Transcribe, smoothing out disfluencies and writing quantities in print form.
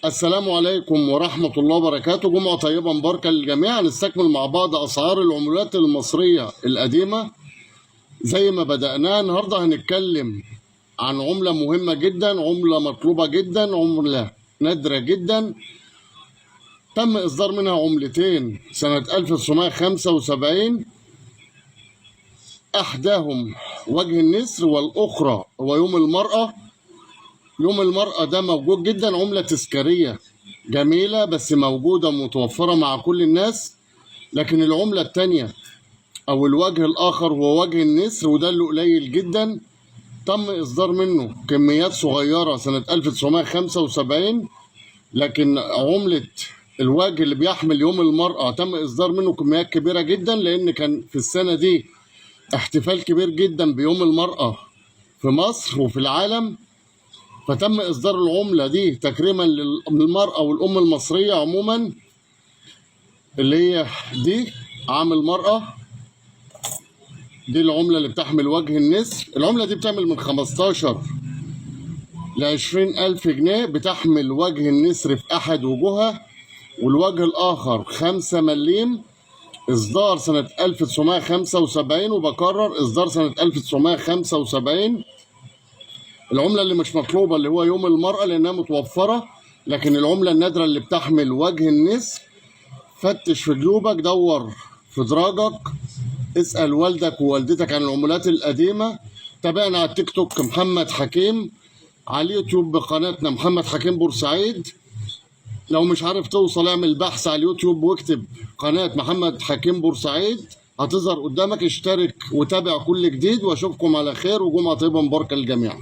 السلام عليكم ورحمة الله وبركاته. جمعة طيبة مباركة للجميع. هنستكمل مع بعض أسعار العملات المصرية القديمة زي ما بدأناها. النهاردة هنتكلم عن عملة مهمة جدا، عملة مطلوبة جدا، عملة نادرة جدا. تم إصدار منها عملتين سنة 1975، إحداهم وجه النسر والأخرى هو يوم المرأة. يوم المرأة ده موجود جدا، عملة تذكارية جميلة بس موجودة متوفرة مع كل الناس. لكن العملة التانية أو الوجه الآخر هو وجه النسر، وده اللي قليل جدا. تم إصدار منه كميات صغيرة سنة 1975، لكن عملة الوجه اللي بيحمل يوم المرأة تم إصدار منه كميات كبيرة جدا، لأن كان في السنة دي احتفال كبير جدا بيوم المرأة في مصر وفي العالم، فتم إصدار العملة دي تكريما للمرأة والأم المصرية عموما، اللي هي دي عام المرأة. دي العملة اللي بتحمل وجه النسر. العملة دي بتعمل من 15 ل20 ألف جنيه، بتحمل وجه النسر في أحد وجوهها، والوجه الآخر 5 مليم. إصدار سنة 1975، وبكرر إصدار سنة 1975. العملة اللي مش مطلوبة اللي هو يوم المرأة لأنها متوفرة، لكن العملة النادرة اللي بتحمل وجه النسر، فتش في جيوبك، دور في دراجك، اسأل والدك ووالدتك عن العملات القديمة. تابعنا على التيك توك محمد حكيم، على اليوتيوب بقناتنا محمد حكيم بورسعيد. لو مش عارف توصل اعمل بحث على اليوتيوب واكتب قناة محمد حكيم بورسعيد، هتظهر قدامك. اشترك وتابع كل جديد، واشوفكم على خير وجمعة طيبة مباركة للجميع.